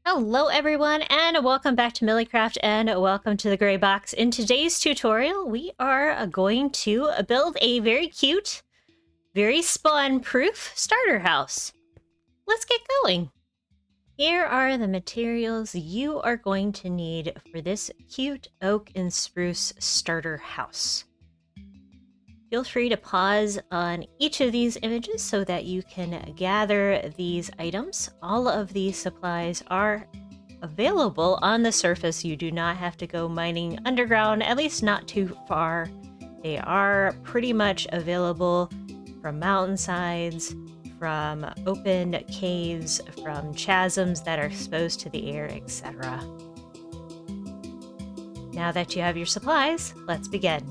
Hello everyone and welcome back to Millicraft and welcome to the Gray Box. In today's tutorial we are going to build a very cute, very spawn-proof starter house. Let's get going. Here are the materials you are going to need for this cute oak and spruce starter house. Feel free to pause on each of these images so that you can gather these items. All of these supplies are available on the surface. You do not have to go mining underground, at least not too far. They are pretty much available from mountainsides, from open caves, from chasms that are exposed to the air, etc. Now that you have your supplies, let's begin.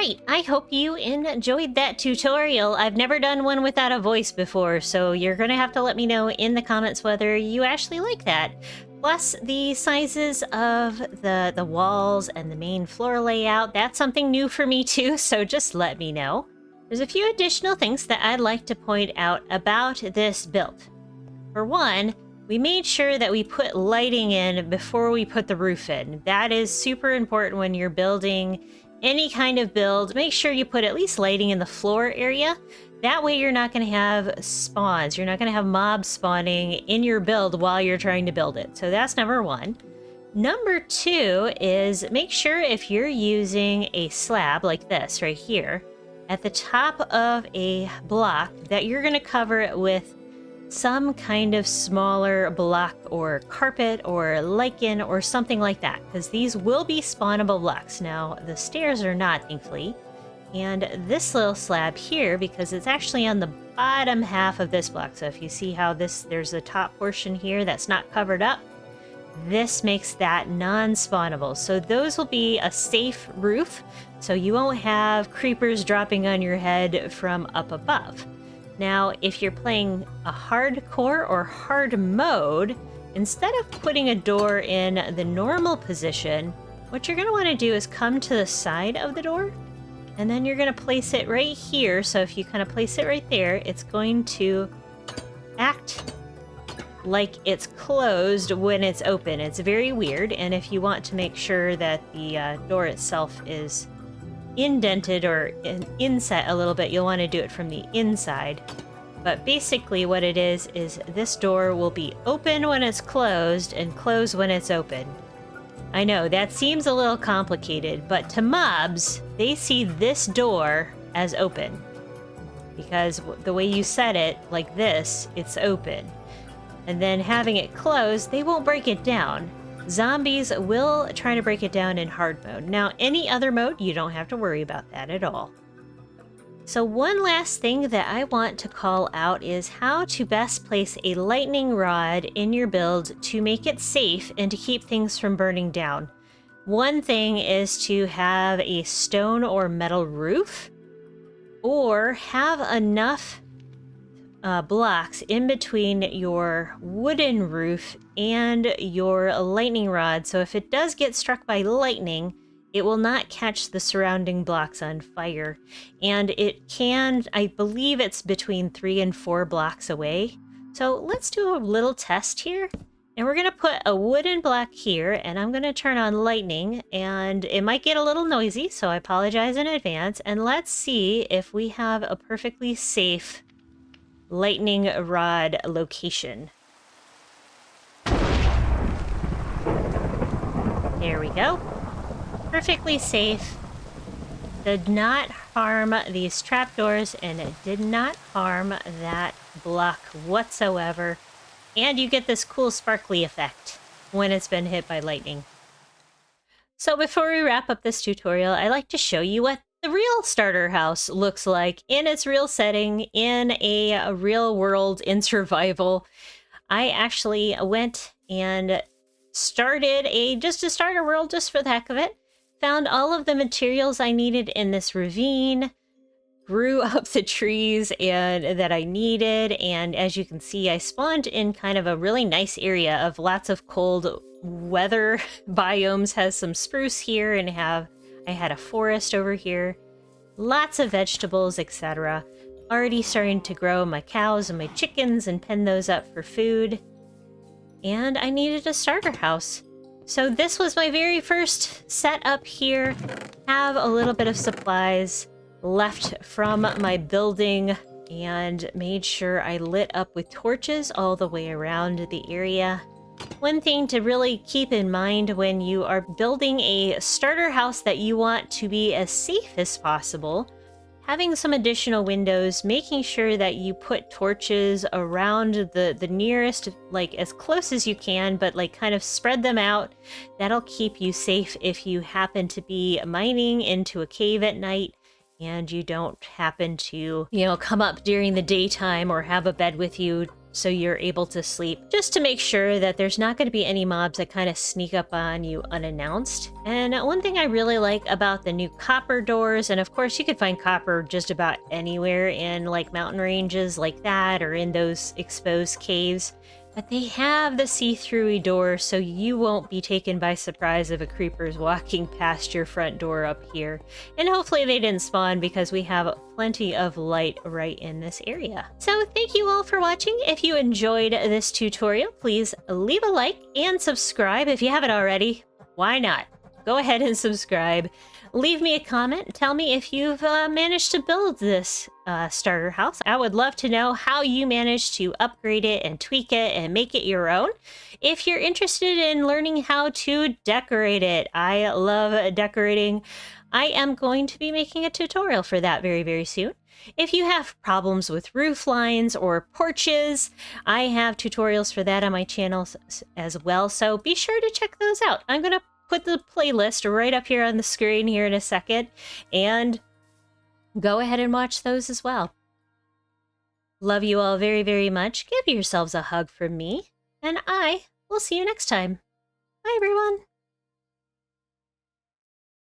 right, I hope you enjoyed that tutorial. I've never done one without a voice before, so you're gonna have to let me know in the comments whether you actually like that. Plus, the sizes of the walls and the main floor layout, that's something new for me too, so just let me know. There's a few additional things that I'd like to point out about this build. For one, we made sure that we put lighting in before we put the roof in. That is super important when you're building any kind of build. Make sure you put at least lighting in the floor area. That way you're not going to have spawns. You're not going to have mobs spawning in your build while you're trying to build it. So that's number one. Number two is make sure if you're using a slab like this right here, at the top of a block, that you're going to cover it with some kind of smaller block or carpet or lichen or something like that, because these will be spawnable blocks. Now, the stairs are not, thankfully. And this little slab here, because it's actually on the bottom half of this block. So if you see how there's a top portion here that's not covered up, this makes that non-spawnable. So those will be a safe roof, so you won't have creepers dropping on your head from up above. Now, if you're playing a hardcore or hard mode, instead of putting a door in the normal position, what you're going to want to do is come to the side of the door, and then you're going to place it right here. So if you kind of place it right there, it's going to act like it's closed when it's open. It's very weird, and if you want to make sure that the door itself is indented or inset a little bit, you'll want to do it from the inside. But basically what it is this door will be open when it's closed and closed when it's open. I know that seems a little complicated, but to mobs, they see this door as open because the way you set it like this, it's open. And then having it closed, they won't break it down. Zombies will try to break it down in hard mode. Now, any other mode, you don't have to worry about that at all. So one last thing that I want to call out is how to best place a lightning rod in your build to make it safe and to keep things from burning down. One thing is to have a stone or metal roof, or have enough blocks in between your wooden roof and your lightning rod, so if it does get struck by lightning, it will not catch the surrounding blocks on fire. And it can, I believe it's between 3 and 4 blocks away. So let's do a little test here. And we're going to put a wooden block here, and I'm going to turn on lightning, and it might get a little noisy, so I apologize in advance. And let's see if we have a perfectly safe lightning rod location. There we go. Perfectly safe. Did not harm these trapdoors, and it did not harm that block whatsoever. And you get this cool sparkly effect when it's been hit by lightning. So before we wrap up this tutorial, I like to show you what the real starter house looks like in its real setting, in a real world, in survival. I actually went and started just a starter world just for the heck of it. Found all of the materials I needed in this ravine, grew up the trees that I needed, and as you can see, I spawned in kind of a really nice area of lots of cold weather biomes. Has some spruce here, and I had a forest over here, lots of vegetables, etc. Already starting to grow my cows and my chickens and pen those up for food. And I needed a starter house. So this was my very first setup here. Have a little bit of supplies left from my building, and made sure I lit up with torches all the way around the area. One thing to really keep in mind when you are building a starter house that you want to be as safe as possible, having some additional windows, making sure that you put torches around the nearest, like as close as you can, but like kind of spread them out. That'll keep you safe if you happen to be mining into a cave at night and you don't happen to, come up during the daytime or have a bed with you so you're able to sleep, just to make sure that there's not going to be any mobs that kind of sneak up on you unannounced. And one thing I really like about the new copper doors, and of course you could find copper just about anywhere in like mountain ranges like that, or in those exposed caves, but they have the see-through door, so you won't be taken by surprise if a creeper's walking past your front door up here. And hopefully they didn't spawn, because we have plenty of light right in this area. So thank you all for watching. If you enjoyed this tutorial, please leave a like and subscribe if you haven't already. Why not? Go ahead and subscribe. Leave me a comment. Tell me if you've managed to build this starter house. I would love to know how you managed to upgrade it and tweak it and make it your own. If you're interested in learning how to decorate it, I love decorating. I am going to be making a tutorial for that very, very soon. If you have problems with roof lines or porches, I have tutorials for that on my channel as well, so be sure to check those out. I'm going to put the playlist right up here on the screen here in a second, and go ahead and watch those as well. Love you all very, very much. Give yourselves a hug from me, and I will see you next time. Bye, everyone.